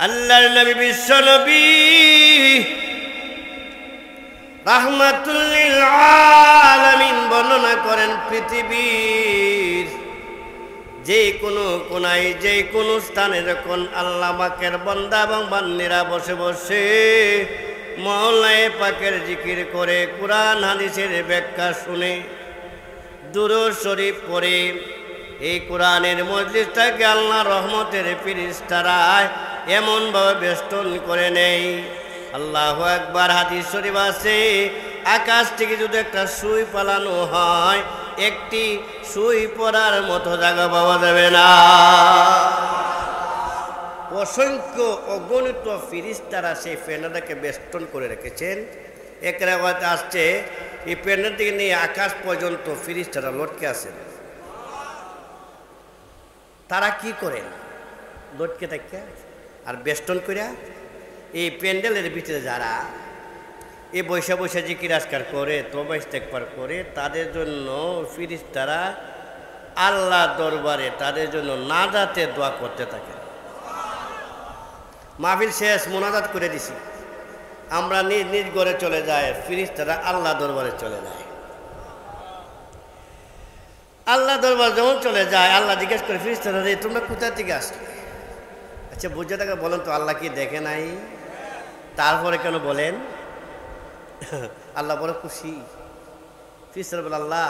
আল্লাহর নবী বিশ্ব নবী রাহমাতুল লিল আলামিন বর্ণনা করেন পৃথিবীর যে কোনো কোনায় যে কোনো স্থানে যখন আল্লাহ পাকের বান্দা এবং বান্দিরা বসে বসে মওলাই পাকের জিকির করে কুরআন হাদিসের ব্যাখ্যা শুনে দুরূদ শরীফ পড়ে এই কোরআনের মজলিসটাকে আল্লাহ রহমতের ফেরেশতারা এমনভাবে বেষ্টন করে নেই। আল্লাহু আকবার। হাদিস শরীফ আছে আকাশ থেকে যদি একটা সুই পালানো হয় একটি সুই পড়ার মতো জায়গা পাওয়া যাবে না। অসংখ্য অগণিত ফেরেশতারা সেই প্যান্ডেলটাকে বেষ্টন করে রেখেছেন। এক রাওয়াতে আসছে এই প্যান্ডেল থেকে নিয়ে আকাশ পর্যন্ত ফেরেশতারা লটকে আছেন। তারা কি করেন? লটকে থাকে আর বেষ্টন করে এই প্যান্ডেলের ভিতরে যারা এই বৈশা বৈশা জিকির আজকার করে তওবা ইস্তেগফার করে তাদের জন্য ফেরেশতারা আল্লাহ দরবারে তাদের জন্য নাজাতে দোয়া করতে থাকে। মাহফিল শেষ, মোনাজাত করে দিছি, আমরা নিজ নিজ ঘরে চলে যাই, ফেরেশতারা আল্লাহ দরবারে চলে যায়। আল্লাহ দরবার যখন চলে যায় আল্লাহ জিজ্ঞেস করে ফেরেশতারা রে তোমরা কোথা থেকে আসলে? আচ্ছা বুঝে থাকে বলেন তো আল্লাহ কি দেখে নাই? তারপরে কেন বলেন? আল্লাহ বড় খুশি। ফেরেশতারা বলে আল্লাহ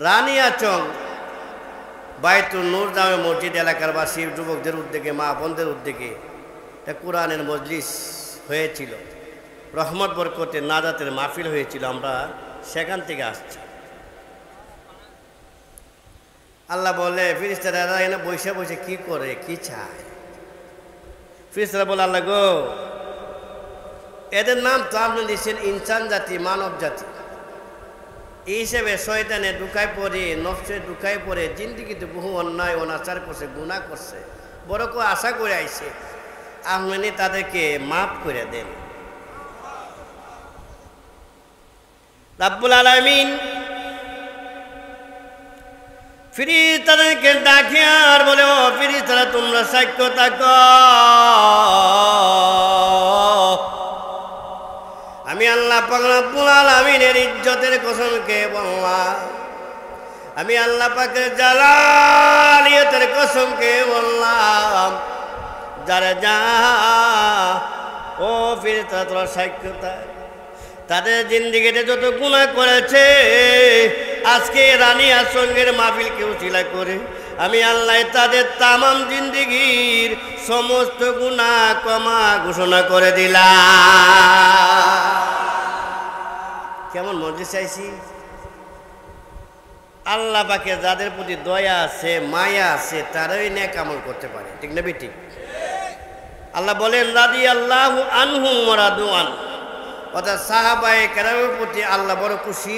রানিয়াচং বাইতুল নূর জামে মসজিদ এলাকার বাসী যুবকদের উদ্যোগে মা বোনদের উদ্যোগে একটা কোরআনের মজলিস হয়েছিল, রহমত বরকতে নাজাতের মাহফিল হয়েছিল, আমরা সেখান থেকে আসছি। আল্লাহ বলে ফেরেশতারা এখানে বসে বসে কি করে কি চায়? ফেরেশতারা বলে আল্লাহ গো এদের নাম তো আপনি দিচ্ছেন ইনসান জাতি, মানব জাতি। এই হিসেবে শয়তানে ঢুকায় পড়ে, নফসে ঢুকায় পড়ে, জিন্দিগিতে বহু অন্যায় অনাচার করছে, গুনাহ করছে, বড় কেউ আশা করে আইছে আপনি তাদেরকে মাফ করে দেন। রাব্বুল আলামিন ফেরেশতাদেরকে ডাকে আর বলে ও ফেরেশতারা তোমরা সাক্ষ্য থাকো আমি আল্লাহ পাক রব্বুল আলামিনের ইজ্জতের কসমকে বললাম, আমি আল্লাহ পাকের জালালিয়তের কসমকে বললাম, যারা যা ও ফেরেশতারা তোমরা সাক্ষ্য থাক তাদের জিন্দিগিতে যত গুনাহ করেছে আজকে রানিয়ার সঙ্গের মাহফিলকে উসিলা করে আমি আল্লাহ তাদের তামাম জিন্দিগির সমস্ত গুনাহ ক্ষমা ঘোষণা করে দিলাম। কেমন মজলিস চাইছি? আল্লাহ পাকে যাদের প্রতি দয়া আছে মায়া আছে তারাই নেক আমল করতে পারে, ঠিক না বেঠিক? আল্লাহ বলেন রাদিয়াল্লাহু আনহুম ওয়া রাদু আন, অর্থাৎ সাহাবায়ে কেরামের প্রতি আল্লাহ বড় খুশি,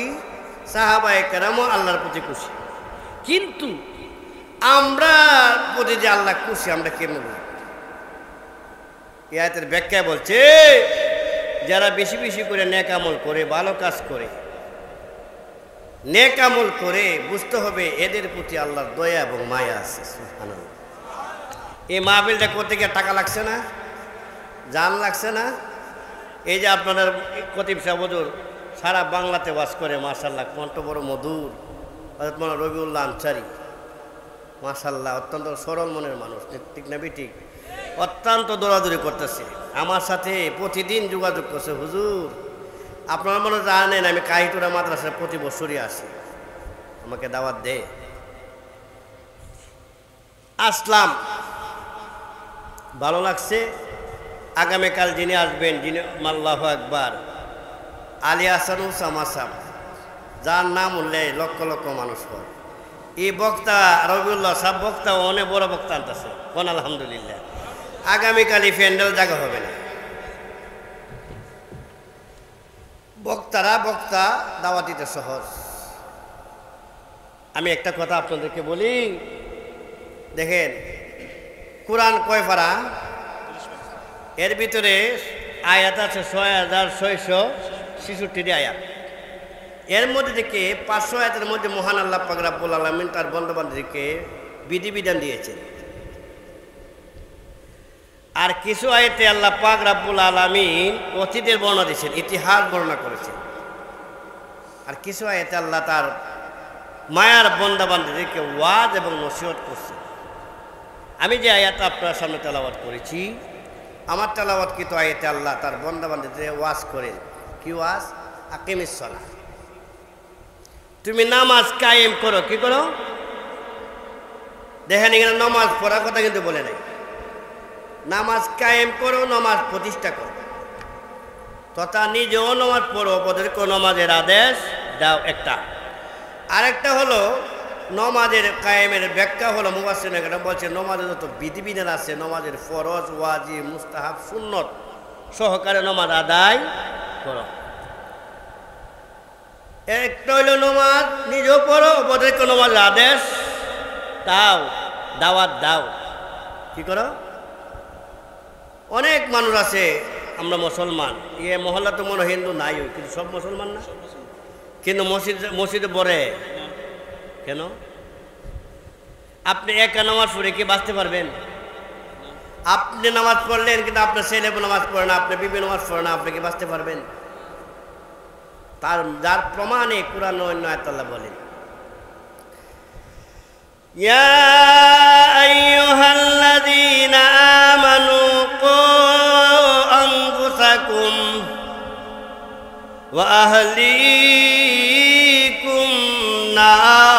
সাহাবায়ে কেরামও আল্লাহর প্রতি খুশি। কিন্তু আমরা প্রতি যে আল্লাহ খুশি আমরা কেমন বুঝি? এই আয়াতের ব্যাখ্যায় বলছে যারা বেশি বেশি করে নেক আমল করে, ভালো কাজ করে, নেক আমল করে বুঝতে হবে এদের প্রতি আল্লাহর দয়া এবং মায়া আছে। সুবহানাল্লাহ। এই মাহফিলটা করতে গিয়ে টাকা লাগছে না, জান লাগছে না? এই যে আপনাদের খতিব সাহেব হুজুর সারা বাংলাতে বাস করে, মাশাআল্লাহ কণ্ঠ বড় মধুর, হযরত মাওলানা রবিউল্লাহ আনসারী মাশাআল্লাহ অত্যন্ত সরল মনের মানুষ, ঠিক না ঠিক? অত্যন্ত দৌড়াদৌড়ি করতেছে, আমার সাথে প্রতিদিন যোগাযোগ করছে। হুজুর আপনারা মনে জানেন আমি কাহিতুরা মাদ্রাসায় প্রতি বছরই আসি, আমাকে দাওয়াত দে। আসলাম, ভালো লাগছে। আগামীকাল যিনি আসবেন, যিনি আল্লাহু আকবার, আলী আহসানুজ্জামান সাহেব, যার নাম উল্লেখ লক্ষ লক্ষ মানুষ হয়। এই বক্তা রবিউল্লাহ সাহেব বক্তা অনেক বড় বক্তা আনতেছে, কোন আলহামদুলিল্লাহ। আগামীকাল এই প্যান্ডেল জায়গা হবে না, বক্তা দাওয়াত দিতে সহজ। আমি একটা কথা আপনাদেরকে বলি, দেখেন কোরআন কয় পারা? এর ভিতরে আয়াত আছে 6666 আয়াত। এর মধ্যে থেকে 500 আয়াতের মধ্যে মহান আল্লাহ পাক রব্বুল আলামিন তার বন্দাবান্দিকে বিধিবিধান দিয়েছেন। আর কিছু আয়াতে আল্লাহ পাক রব্বুল আলামিন অতীতের বর্ণনা দিয়েছেন, ইতিহাস বর্ণনা করেছেন। আর কিছু আয়াতে আল্লাহ তার মায়ার বান্দা বান্দীদেরকে ওয়াজ এবং নসিহত করছেন। আমি যে আয়াতটা আপনার সামনে তেলাওয়াত করেছি, আমার তেলাওয়াতকৃত আয়াতে আল্লাহ তার বান্দা বান্দীদের ওয়াজ করেন। কি ওয়াজ? আকিমিস সালাহ, তুমি নামাজ কায়েম করো। কি করো? দেখেন এখানে নামাজ পড়ার কথা কিন্তু বলে নাই। নামাজ কায়েম করো, নামাজ প্রতিষ্ঠা করো, তথা নিজেও নামাজ পড়ো, ওদেরকে নামাজের আদেশ দাও একটা। আরেকটা হলো নমাজের কায়েমের ব্যাখ্যা হলো মুফাসসিরিনরা বলছে নমাজের যত বিধিবিধান আছে, নমাজের ফরজ, ওয়াজিব, মুস্তাহাব, সুন্নত সহকারে নমাজ আদায় করো। একটা হইলো নমাজ নিজেও পড়ো, ওদেরকে নমাজের আদেশ দাও, দাওয়াত দাও। কি করো? অনেক মানুষ আছে, আমরা মুসলমান, মহল্লা তো মনে হিন্দু নাই, কিন্তু সব মুসলমান না, কিন্তু মসজিদে পড়ে কেন? আপনি একা নামাজ পড়ে কি বাঁচতে পারবেন? আপনি নামাজ পড়লেন কিন্তু আপনার ছেলে নামাজ পড়ে না, আপনার বিবি নামাজ পড়ে না, আপনি কি বাঁচতে পারবেন? তার যার প্রমাণে কুরআন অন্য আয়াত আল্লাহ বলেন, ইয়া আইয়ুহাল্লাযীনা আমানু কু আনফুসাকুম ওয়া আহলিকুম নারা।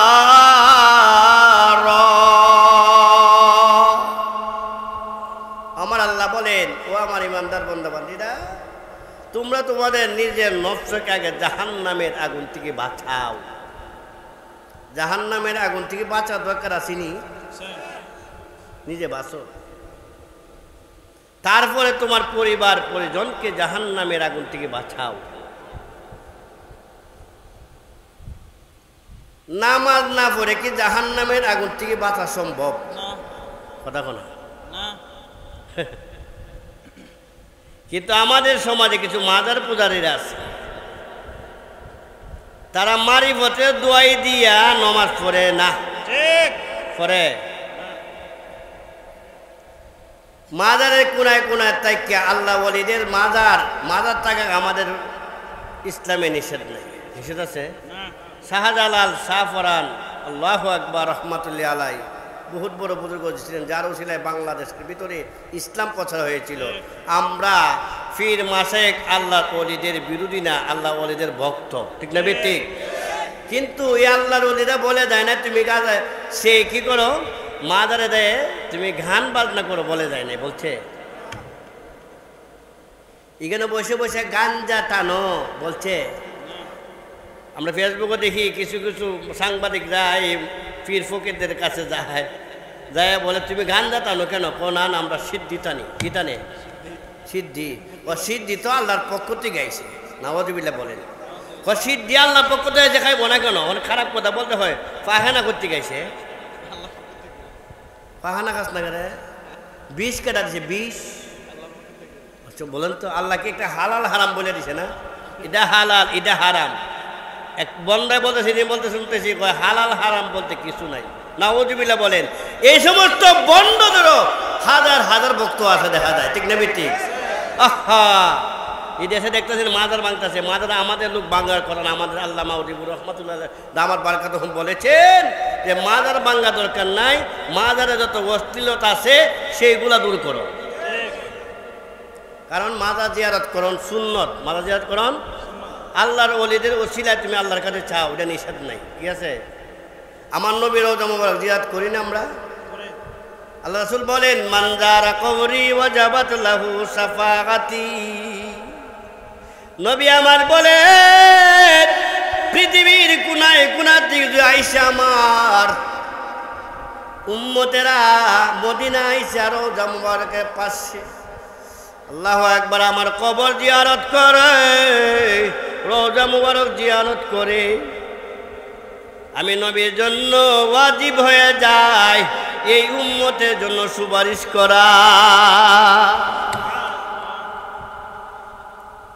আমার আল্লাহ বলেন, ও আমার ইমানদার বান্দা বান্দীরা, তোমরা তোমাদের নিজের নফসকে আগে জাহান্নামের আগুন থেকে বাঁচাও। জাহান্নামের আগুন থেকে বাঁচার দরকার আসেনি? নিজে বাঁচো, তারপরে তোমার পরিবার পরিজনকে জাহান্নামের আগুন থেকে বাঁচাও। নামাজ না পড়ে কি জাহান্নামের আগুন থেকে বাঁচা সম্ভব? কথা কোনা? কিন্তু আমাদের সমাজে কিছু মাজার পূজারীরা আছে, তারা মারিফতে দোয়াই দিয়া নমাজ পড়ে না। ঠিক পড়ে মাজারের কোনায় কোনায় তাইকে আল্লাহ ওয়ালিদের মাজার টাকা আমাদের ইসলামে নিষেধ নেই। নিষেধ আছে? শাহজালাল শাহফরান আল্লাহু আকবার রহমাতুল্লাহ আলাই বহুত বড় বুজুর্গ ছিলেন, যার উসিলায় বাংলাদেশের ভিতরে ইসলাম প্রচার হয়েছিল। আমরা ফির মাসেক আল্লাহ ওলিদের বিরোধী না, আল্লাহ ওলিদের ভক্ত, ঠিক না বেঠিক? কিন্তু এই আল্লাহর ওলিরা বলে যায় না তুমি সে কি করো মাজারে দেয়, তুমি গান বাজনা করো, বলে যায় না, বলছে এখানে বসে বসে গাঞ্জা টানো বলছে। আমরা ফেসবুকে দেখি কিছু কিছু সাংবাদিক যায় পীর ফকিরদের কাছে যায় বলে তুমি গাঞ্জা টানো কেন? কোনান আমরা সিদ্ধি টানি। কি টানে? সিদ্ধি। ও সিদ্ধি তো আল্লাহর পক্ষ থেকে গাইছে, নাওয়াজুবিল্লাহ বলেন। ও সিদ্ধি আল্লাহর পক্ষ থেকে দেখাইব না কেন? অনেক খারাপ কথা বলতে হয়। পাহানা করতে গাইছে, পাহানা গাছ না করে বিষ কেটা দিছে, বিষ। আচ্ছা বলেন তো, আল্লাহকে একটা হালাল হারাম বলে দিছে না? এটা হালাল এটা হারাম। এক বন্দায় বলতেছি, বলতে শুনতেছি হালাল হারাম বলতে কিছু নাই, নাউজুবিল্লাহ বলেন। এই সমস্ত বন্ডদেরও হাজার হাজার ভক্ত আছে দেখা যায়, ঠিক না ঠিক? আহা, এই দেশে দেখতেছেন মাজার ভাঙতেছে, মাজার আমাদের লোক বাঙ্গার করেন। আমাদের আল্লাহ মাউজিবুর রহমাতুল্লাহ দামাত বারাকাতুহ বলেছেন যে মাজার ভাঙা দরকার নাই, মাজারে যত অশ্লীলতা আছে সেইগুলা দূর করো। কারণ মাজার জিয়ারত করুন সুন্নত, মাজার জিয়ারত করুন আল্লাহর ওলিদের ওসিলায় তুমি আল্লাহর কাছে চাও, এটা নিষেধ নাই। কি আছে? আমার নবীর রওজা মুবারক জিয়ারত করি না আমরা? আল্লাহ রাসূল বলেন মান যারা কবরি ওয়াজাবাত লাহু শাফাআতি। নবী আমার বলেন পৃথিবীর কোনায় কোনার দিকে আইসা আমার উম্মতেরা মদিনা আইসা রওজা মুবারকের পাশে আল্লাহু আকবার আমার কবর জিয়ারত করে, রওজা মুবারক জিয়ারত করে, আমি নবীর জন্য ওয়াজিব হয়ে যায় এই উম্মতের জন্য সুপারিশ করা।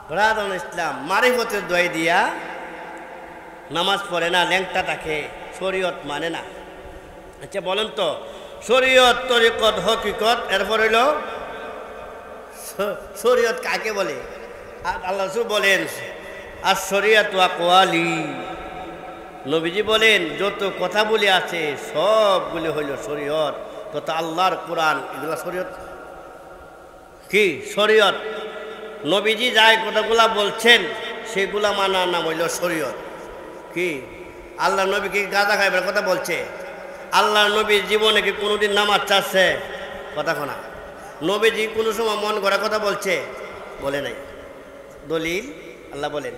ব্রাদার ইসলাম মারিফতের দোয়াই দিয়া নামাজ পড়ে না, ল্যাংটা থাকে, শরীয়ত মানে না। আচ্ছা বলেন তো, শরীয়ত তরিকত হকিকত এরপর হইল শরীয়ত কাকে বলে? আল্লাহ রাসূল বলেন আর শরীয়ত আকওয়ালি, নবীজি বলেন যত কথা বলে আছে সবগুলো হইল শরীয়ত, তথা আল্লাহর কোরআন, এগুলা শরীয়ত। কি শরীয়ত? নবীজি যাই কথাগুলা বলছেন সেগুলা মানার নাম হইল শরীয়ত। কি আল্লাহ নবী কি গাঁজা খাইবার কথা বলছে? আল্লাহ নবীর জীবনে কি কোনোদিন নামাজ চাচ্ছে? কথা কোনা। নবীজি কোনো সময় মন গড়া কথা বলছে? বলে নাই। দলিল আল্লাহ বলেন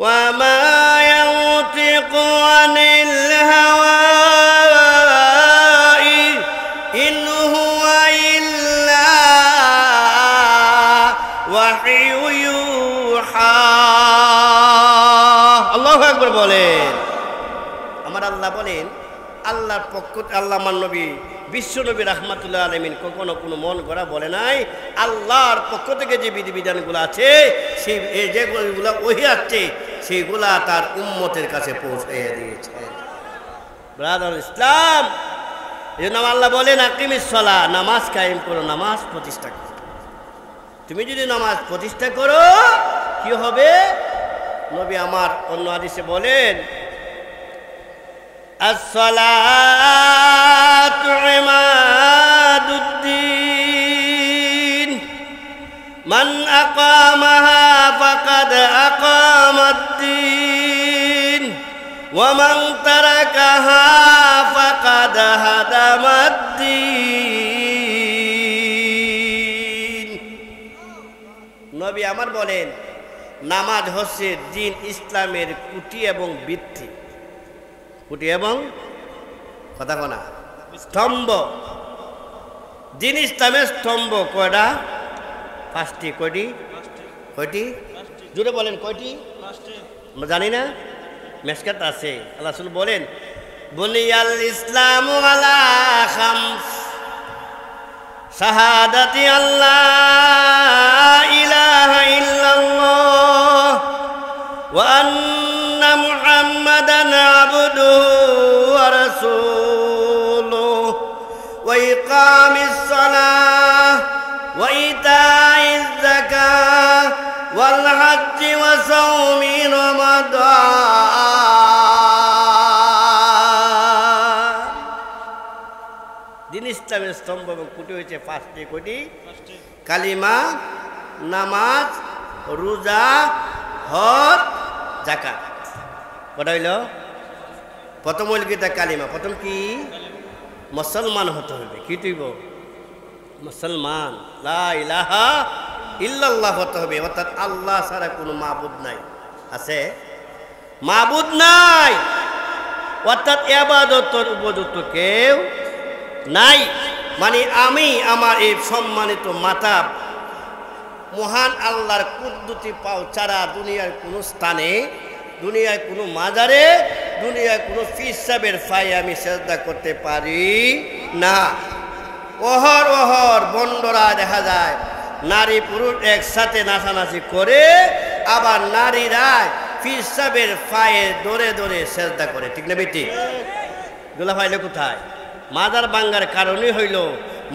ওয়ামা ইয়ানতিকু আনিল হাওয়া ইন হুয়া ইল্লা ওয়াহয়ু ইউহা। আল্লাহু আকবার বলেন। আমার আল্লাহ বলেন আল্লাহর পক্ষ, আল্লাহ আমার নবী বিশ্ব নবী রাহমাতুল্লাহ আলামিন কখনো কোনো মন গড়া বলে নাই। আল্লাহর পক্ষ থেকে যে বিধিবিধানগুলো আছে সেই যেগুলো ওহি আসছে সেইগুলা তার উম্মতের কাছে পৌঁছাইয়া দিয়েছে। ব্রাদার ইসলাম, এই জন্য আল্লাহ বলেন আকিমিস সালাহ, নামাজ কায়েম করো, নামাজ প্রতিষ্ঠা করো। তুমি যদি নামাজ প্রতিষ্ঠা করো কি হবে? নবী আমার অন্য হাদিসে বলেন as-salatu imaduddin man aqamaha faqad aqamad-din wa man tarakaha faqad hadamad-din। নবী আমার বলেন নামাজ হচ্ছে দ্বীন ইসলামের খুঁটি এবং ভিত্তি। খুঁটি এবং কথা কোনা স্তম্ভ। দ্বীন ইসলামের স্তম্ভ কয়টা? পাঁচটি। কয়টি? কয়টি? জুড়ে বলেন কয়টি? আমরা জানি না, মেশকাত আছে। আল্লাহ রাসূল বলেন বুনিয়াল ইসলামু আলা খামস শাহাদাতি আল্লাহ ইলাহা ইল্লাল্লাহ ওয়া আন্না মুহাম্মাদান আবদুহু ওয়া রাসূলুহু ওয়া ইকামিস সালাহ ওয়া ইতাইজ যাকাহ ওয়াল হজ্জি ওয়া সাওমি রমাদান। দ্বীন ইসলামের স্তম্ভ এবং খুঁটি হয়েছে পাঁচটি। কয়টি? কালিমা, নামাজ, রোজা, হজ, যাকাত। কটা হইল? প্রথম হইল কি? তা কালিমা। প্রথম কি? মুসলমান হতে হবে। কি তুইব? মুসলমান, লা ইলাহা ইল্লাল্লাহ হতে হবে, অর্থাৎ আল্লাহ ছাড়া কোনো মাবুদ নাই। আছে? মাবুদ নাই, অর্থাৎ ইবাদতের উপযুক্ত কেউ নাই। মানে আমি আমার এই সম্মানিত মাতা মহান আল্লাহর কুদরতি পাও ছাড়া দুনিয়ার কোনো স্থানে, দুনিয়ায় কোনো মাজারে, দুনিয়ায় কোনো পীর সাহেবের পায়ে আমি সেজদা করতে পারি না। অহর অহর বন্ডরা দেখা যায় নারী পুরুষ একসাথে নাচানাচি করে, আবার নারীরা পীর সাহেবের পায়ে দৌড়ে দৌড়ে সেজদা করে। ঠিক না বেটি? এগুলা পাইলে কোথায়? মাজার ভাঙ্গার কারণই হইল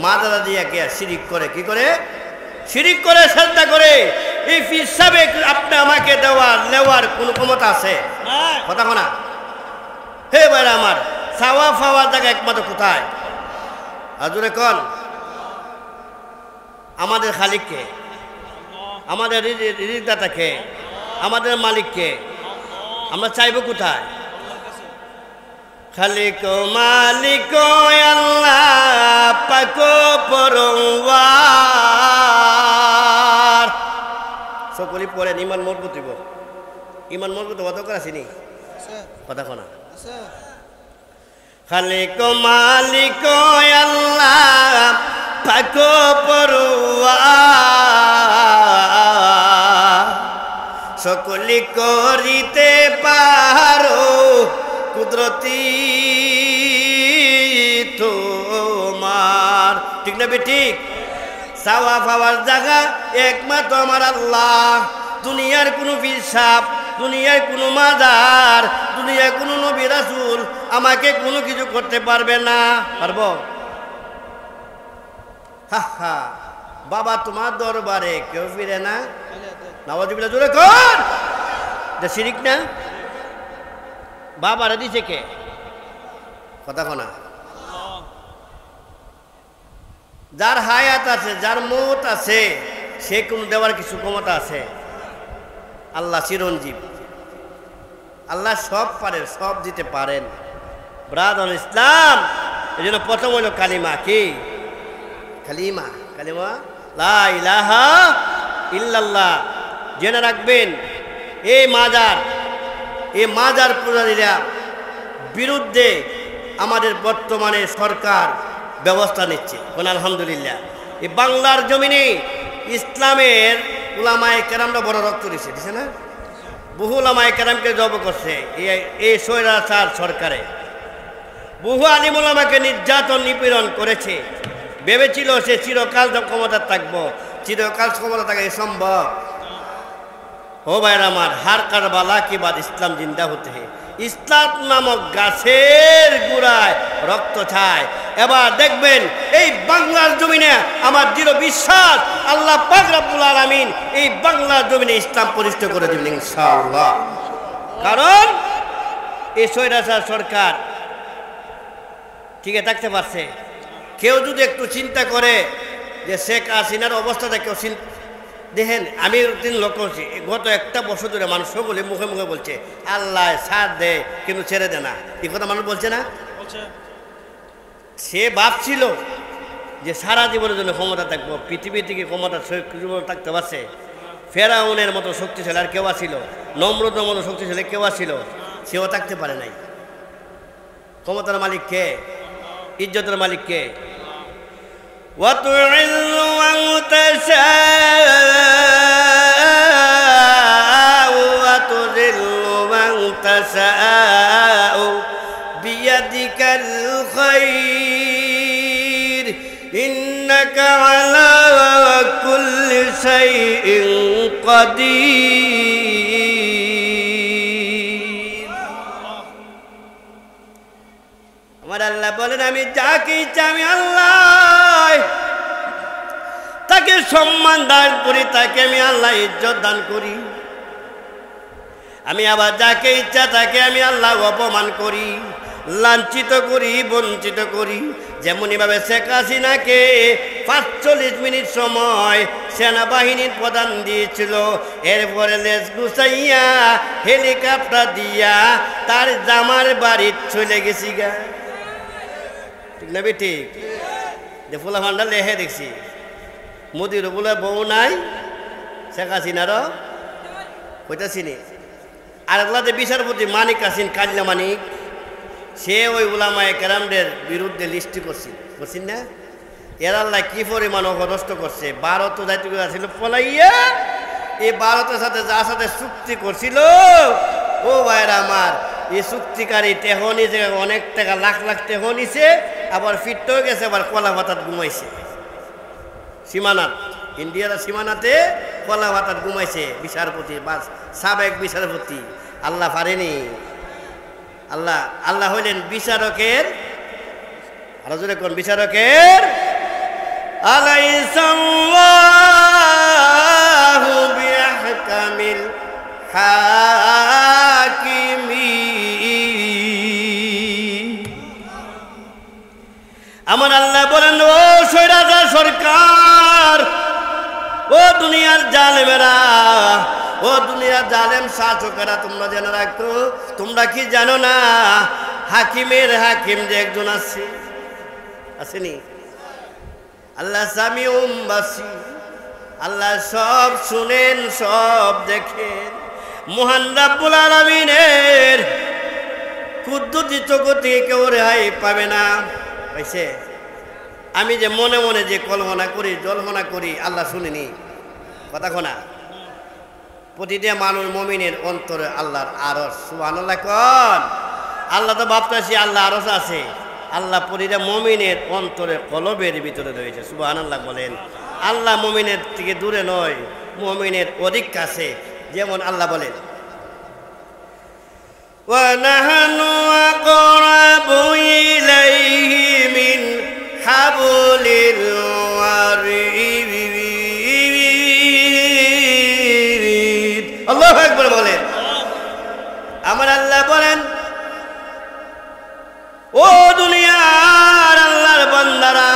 মাজারা দিয়ে গিয়া শিরিক করে। কি করে? শিরিক করে, সেজদা করে। এই পীর সাহেব আপনি আমাকে নেওয়ার কোনো ক্ষমতা আছে? কথা না। হে ভাইরা আমার, চাওয়া পাওয়া জায়গা একমাত্র কোথায়? আজুরে কন, আমাদের খালিককে, আমাদের রিজিকদাতাকে, আমাদের মালিককে। আমরা চাইব কোথায়? খালিক মালিক আল্লাহ পাক পরওয়ার। সকলি পড়েন, ইমান মজবুত হইব। ইমান মজবুত হওয়া দরকার আছে নি? কথা কোনা। খালিক মালিক আল্লাহ পাক পরওয়ার, সকলি করিতে পারো কুদরতি তোমার। ঠিক না ঠিক? চাওয়া পাওয়ার জায়গা একমাত্র আমার আল্লাহ। দুনিয়ার কোনো পীর সাহেব, দুনিয়ার কোনো মাজার, দুনিয়ার কোনো নবী রাসূল আমাকে কোনো কিছু করতে পারবে না। পারবো? হা হা, বাবা তোমার দরবারে কেউ ফিরে না, নাওয়াজুবিল্লাহ জোরে কর, এটা শিরিক না? বাবারে দিছে কে? কথা কনা। যার হায়াত আছে, যার মৌত আছে, সে কোন দেওয়ার কিছু ক্ষমতা আছে? আল্লাহ চিরঞ্জীব, আল্লাহ সব পারেন, সব দিতে পারেন। ব্রাদার ইসলাম, এই জন্য প্রথম হইল কালিমা। কি কালিমা? কালিমা লা ইলাহা ইল্লাল্লাহ। জেনে রাখবেন, এই মাজার পূজারীরা বিরুদ্ধে আমাদের বর্তমানে সরকার ব্যবস্থা নিচ্ছে। কোন আলহামদুলিল্লাহ। এই বাংলার জমিনে ইসলামের উলামায়ে কেরামরা বড় রক্ত দিছে না? বহু উলামায়ে কেরামকে জব করছে এই স্বৈরাচার সরকারে। বহু আলিম উলামাকে নির্যাতন নিপীড়ন করেছে। ভেবেছিল সে চিরকাল ক্ষমতা থাকবো, চিরকাল ক্ষমতা থাকা সম্ভব? ও ভাইর আমার, হার কারবালা কি বাদ ইসলাম জিন্দা হতে হে। ইসলাম নামক গাছের গোড়ায় রক্ত ছায়। এবার দেখবেন এই বাংলার জমিনে আমার দৃঢ় বিশ্বাস, আল্লাহ পাক রব্বুল আলামিন এই বাংলার জমিনে ইসলাম প্রতিষ্ঠা করে দিবেন ইনশাআল্লাহ। কারণ এই স্বৈরাচার সরকার টিকে থাকতে পারছে। কেউ যদি একটু চিন্তা করে যে শেখ হাসিনার অবস্থাটা কেউ দেখেন, আমি লক্ষ্য করছি গত একটা বছর ধরে মানুষ সকলে মুখে মুখে বলছে আল্লাহ ছাড় দে, কিন্তু ছেড়ে দে না। এই কথা মানুষ বলছে না? সে ভাবছিল যে সারা জীবনের জন্য ক্ষমতা থাকবো, পৃথিবী থেকে ক্ষমতা থাকতে পারছে। ফেরাউনের মতো শক্তিশালী আর কেউ ছিল, নমরুদের মতো শক্তিশালী কেউ ছিল, সেও থাকতে পারে নাই। ক্ষমতার মালিক কে? ইজ্জতের মালিক কে? وَتُعِزُّ مَن تَشَاءُ وَتُذِلُّ مَن تَشَاءُ بِيَدِكَ الْخَيْرُ إِنَّكَ عَلَى كُلِّ شَيْءٍ قَدِيرٌ। আমার আল্লাহ বলেন, আমি যাকে ইচ্ছা আমি আল্লাহ তাকে সম্মান দান করি, তাকে আমি আল্লাহ ইজ্জত দান করি। আমি আবার যাকে ইচ্ছা তাকে আমি আল্লাহ অপমান করি, লাঞ্ছিত করি, বঞ্চিত করি। যেমনইভাবে শেখ হাসিনাকে ৪৫ মিনিট সময় সেনাবাহিনীর প্রধান দিয়েছিল, এরপরে লেজ গুছাইয়া হেলিকপ্টার দিয়া তার জামার বাড়ি চলে গেছি গা। ঠিক না ঠিক? যে ফুলা ভান্ডা লেহে দেখছি, মোদিরও বলে বউ নাই, শেখ হাসিনারও কইতাছিনি। আর এগুলা যে বিচারপতি মানিক আসিন, কাজলা মানিক, সে ওই উলামায়ে কেরামদের বিরুদ্ধে লিস্টি করছেন না? এর আল্লাহ কি পরিমাণ অপদস্থ করছে। ভারত যাইতে ছিল পলাইয়া, এই ভারতের সাথে যার সাথে চুক্তি করছিল, ও ভাইরা আমার, এই চুক্তিকারী টেহ নিছে, অনেক টাকা লাখ লাখ টেহ নিছে, আবার ফিরতেও গেছে, আবার কলা ভাতাত ঘুমাইছে সীমানাত। ইন্ডিয়ার সীমানাতে কলা ভাতাত ঘুমাইছে বিচারপতি, বাস সাবেক বিচারপতি। আল্লাহ পারেনি? আল্লাহ হইলেন বিচারকের, আরো জোরে কোন বিচারকের? আলাইসাল্লাহু বিআহকামিল হাকিমিন। আমার আল্লাহ বলেন, ও স্বৈরাচার সরকার, ও দুনিয়ার জালেমেরা, ও দুনিয়ার জালেম শাসকেরা, তোমরা জেনে রাখো, তোমরা কি জানো না হাকিমের হাকিম যে একজন আছে, আসেনি? আল্লাহ সামিউম বাসীর, আল্লাহ সব শুনেন, সব দেখেন। মহান রাব্বুল আলামিনের কুদ্দুতি চোখ থেকে কেউ রেহাই পাবে না। পাইছে? আমি যে মনে মনে যে কল্পনা করি, জল্পনা করি, আল্লাহ শুনিনি? কথা কোনা? প্রতিটা মানুষ মুমিনের অন্তরে আল্লাহর আরশ। সুবহানাল্লাহ কোন? আল্লাহ তো ভাবতেছি আল্লাহ আরশ আছে, আল্লাহ প্রতিটা মুমিনের অন্তরে কলবের ভিতরে রয়েছে। সুবহানাল্লাহ বলেন। আল্লাহ মুমিনের থেকে দূরে নয়, মুমিনের অধিক কাছে। যেমন আল্লাহ বলেন, ওয়া নাহনু আকরাবু ইলাইহি মিন হাবলিল ওয়ারিদ। আল্লাহু আকবার বলেন। আমার আল্লাহ বলেন, ও দুনিয়ার আল্লাহর বান্দারা,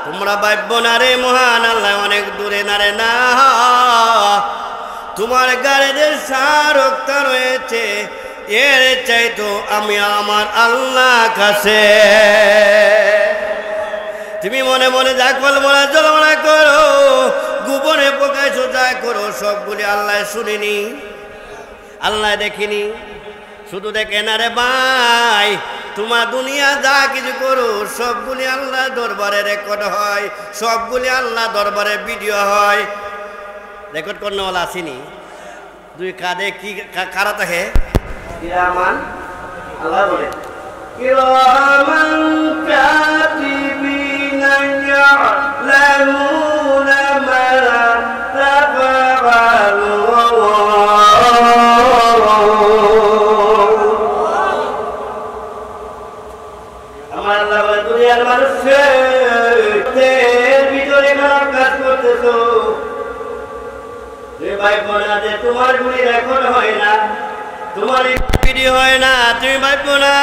তোমরা ভাববো না রে মহান আল্লাহ অনেক দূরে না রে, না, তোমার গায়ে যে সারকটা রয়েছে এর চাইতো আমি আমার আল্লাহ কাছে। তুমি মনে মনে যা কল্পনা জল্পনা করো, গোপনে প্রকাশও যা করো, সবগুলি আল্লাহ শুনিনি, আল্লাহ দেখিনি, শুধু দেখে না রে ভাই, তোমার দুনিয়া যা কিছু করো সবগুলি আল্লাহ দরবারে রেকর্ড হয়, সবগুলি আল্লাহ দরবারে ভিডিও হয়। রেকর্ড করনেওয়ালা আসেনি, দুই কাঁধে কি কারা থাকে? কিরামান, আল্লাহ বলে কিরামান কাতিবিনা ইয়ালামুনা মা তাফআলুন। আমার আল্লাহ বলে দুনিয়ার মানুষের ভিতরে খারাপ কাজ করতেছো, ভাইবো না যে তোমার গুলি রেকর্ড হয় না, তোমার ভিডিও হয় না, তুমি ভাইবো না।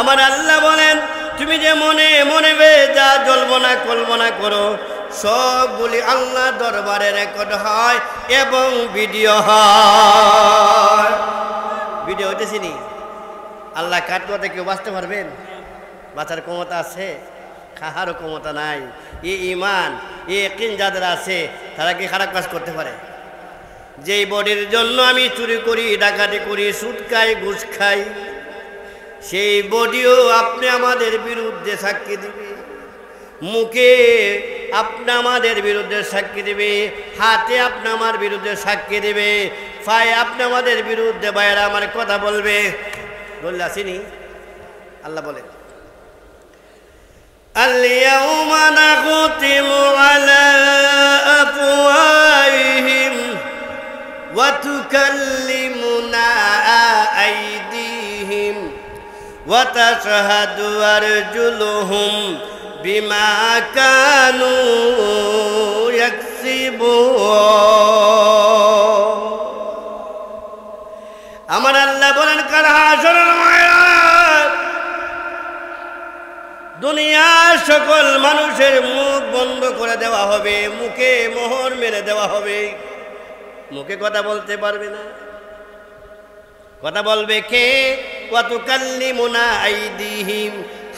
আমার আল্লাহ বলেন তুমি যে মনে মনে যা জল্পনা কল্পনা করো সবগুলি আল্লাহ দরবারে রেকর্ড হয় এবং ভিডিও হয়। ভিডিও হইতেছি নি, আল্লাহ কাটতে কেউ বাঁচতে পারবেন? বাঁচার ক্ষমতা আছে? কাহারও ক্ষমতা নাই। এই ঈমান এই ইয়াকিন যাদের আছে তারা কি খারাপ কাজ করতে পারে? যেই বডির জন্য আমি চুরি করি, ডাকাতি করি, সুদ খাই, ঘুষ খাই, সেই বডিও আপনি আমাদের বিরুদ্ধে সাক্ষী দিবে, মুখে আপনি আমাদের বিরুদ্ধে সাক্ষী দিবে, হাতে আপনি আমার বিরুদ্ধে সাক্ষী দিবে, পায়ে আপনি আমাদের বিরুদ্ধে বাইরে আমার কথা বলবে। বললে আসেনি? আল্লাহ বলে আল-ইয়াউমা নাখতিমু আলা আফওয়াহিহিম ওয়া তুকাল্লিমুনা আইদিহিম ওয়া তাশহাদু আরজুলুহুম বিমা কানু ইয়াকসিবুন। আমার আল্লাহ বলেন কাল হাসরের ময়দান দুনিয়ার সকল মানুষের মুখ বন্ধ করে দেওয়া হবে, মুখে মোহর মেরে দেওয়া হবে, মুখে কথা বলতে পারবে না। কথা বলবে কে? ওয়া তুকাল্লিমুনা আইদিহিম,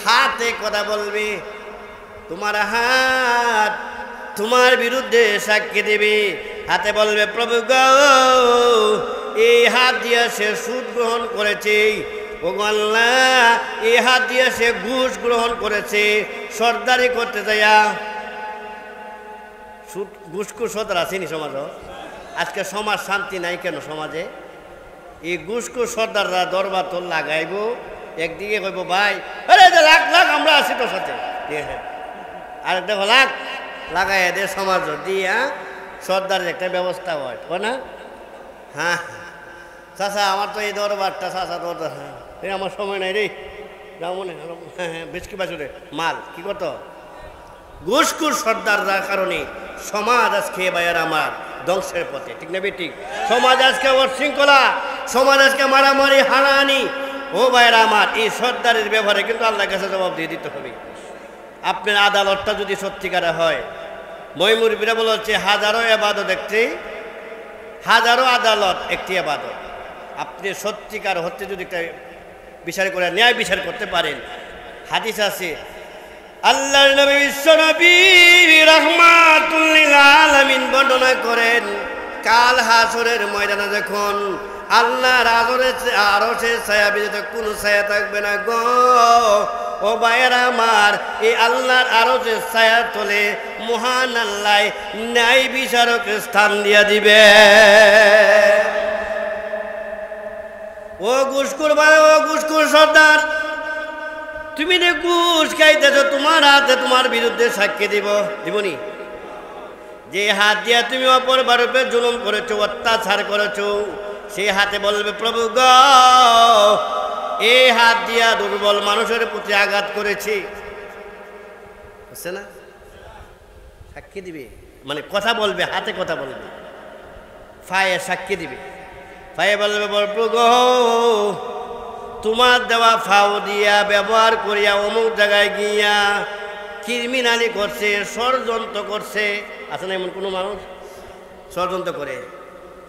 হাতে কথা বলবে। তোমার হাত তোমার বিরুদ্ধে সাক্ষী দেবে, হাতে বলবে প্রভু গো, এই হাত দিয়ে সে সুদ গ্রহণ করেছে, ও আল্লাহ এই হাত দিয়ে সে ঘুষ গ্রহণ করেছে, সর্দারি করতে যাইয়া। সুদ ঘুষখুর সর্দার আসেনি সমাজ? আজকে সমাজ শান্তি নাই কেন সমাজে? এই ঘুষখুর সর্দাররা দরবার তোর লাগাইব, একদিকে কইব ভাই আরে লাখ লাখ আমরা আছি তোর সাথে, আর দেখো লাখ লাগাই দে সমাজ দিয়া সর্দারের একটা ব্যবস্থা হয় না? হ্যাঁ চাচা আমার তো এই দরবারটা, চাচা দরবার, হ্যাঁ এই আমার সময় নাই রে, যাও মনে হ্যাঁ হ্যাঁ বেশকি বাসুরে মাল কি কত ঘুষখুর সর্দাররা কারণে সমাজ আজকে ভাইয়ার আমার ধ্বংসের পথে, ঠিক না ঠিক? সমাজ আজকে অশৃঙ্খলা, সমাজ আজকে মারামারি হানাহানি। ও ভাইয়ারা আমার, এই সর্দারের ব্যাপারে কিন্তু আল্লাহর কাছে জবাব দিয়ে দিতে হবে। আপনার আদালতটা যদি সত্যিকারে হয়, ময়মুরবিরা বলা হচ্ছে হাজারো এবাদত একটি, হাজারো আদালত একটি আবাদত। আপনি সত্যিকার হতে যদি একটা বিচার করে ন্যায় বিচার করতে পারেন, হাদিস আছে আল্লাহর নবী বিশ্বনবী রাহমাতুল লিল আলামিন বর্ণনা করেন, কাল হাসরের ময়দানে যখন আল্লাহর আরশের ছায়া ব্যতীত কোনো ছায়া থাকবে না গো, ও ভাইয়েরা আমার, এই আল্লাহর আরশের ছায়া তলে মহান আল্লাহ ন্যায় বিচারকের স্থান দিয়া দিবে। ও ঘুষখোর ভাই, ও ঘুষখোর সর্দার, তুমি যে ঘুষ খাইতেছ, তোমার হাতে তোমার বিরুদ্ধে সাক্ষী দিবনি? যে হাত দিয়া তুমি অপর ভারতে জুলুম করেছো, অত্যাচার করেছো, সেই হাতে বলবে প্রভু গো, এই হাত দিয়া দুর্বল মানুষের প্রতি আঘাত করেছি, বুঝছে না? সাক্ষী দিবে মানে কথা বলবে, হাতে কথা বলবে, ফায়ে সাক্ষী দিবে। ফায়ে বলবে প্রভু তোমার দেওয়া ফাও দিয়া ব্যবহার করিয়া অমুক জায়গায় গিয়া ক্রিমিনালি করছে, ষড়যন্ত্র করছে। আছে না এমন কোনো মানুষ ষড়যন্ত্র করে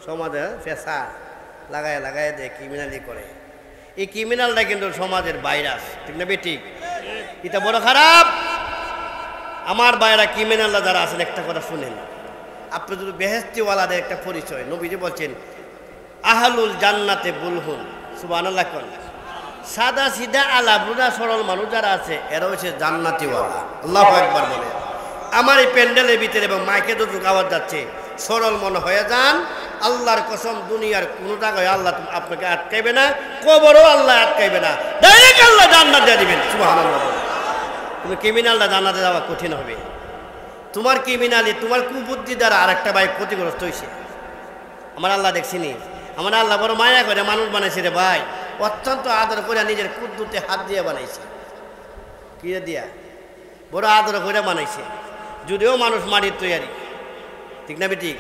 সমাজে পেশা লাগায় লাগায় দেয়, ক্রিমিনালি করে। এই ক্রিমিনালটা কিন্তু সমাজের ভাইরাস, ঠিক না বেঠিক? এটা বড় খারাপ। আমার ভাইরা ক্রিমিনালরা যারা আছেন একটা কথা শুনেন, আপনি যদি বেহেশতিওয়ালাদের একটা পরিচয়, নবীজি বলছেন আহলুল জান্নাতে বুলহুন, সুবহানাল্লাহ কোন। সাদা সিধা আলা বুদা সরল মানুষ যারা আছে এরা হচ্ছে জান্নাতিওয়ালা। আল্লাহু আকবার বলে। আমার এই প্যান্ডেলের ভিতরে এবং মাইকে যতটুকু আওয়াজ যাচ্ছে, সরল মনে হয়ে যান। আল্লাহর কসম দুনিয়ার কোনো জায়গায় আল্লাহ আপনাকে আটকাইবে না, কবরও আল্লাহ আটকাইবে না, ডাইরেক্ট আল্লাহ জান্নাত দিয়ে দিবেন। সুবহানাল্লাহ। তুমি ক্রিমিনালরা জান্নাতে যাওয়া কঠিন হবে। তোমার ক্রিমিনালি তোমার কুবুদ্ধি দ্বারা আর একটা ভাই ক্ষতিগ্রস্ত হয়েছে। আমার আল্লাহ দেখছিনি, আমার আল্লাহ বড় মায়া করে মানুষ বানাইছে রে ভাই, অত্যন্ত আদর করে নিজের কুদ্দুতে হাত দিয়ে বানাইছে। কি দিয়া বড় আদর করে বানাইছে, যদিও মানুষ মাটির তৈরি, ঠিক না বেঠিক?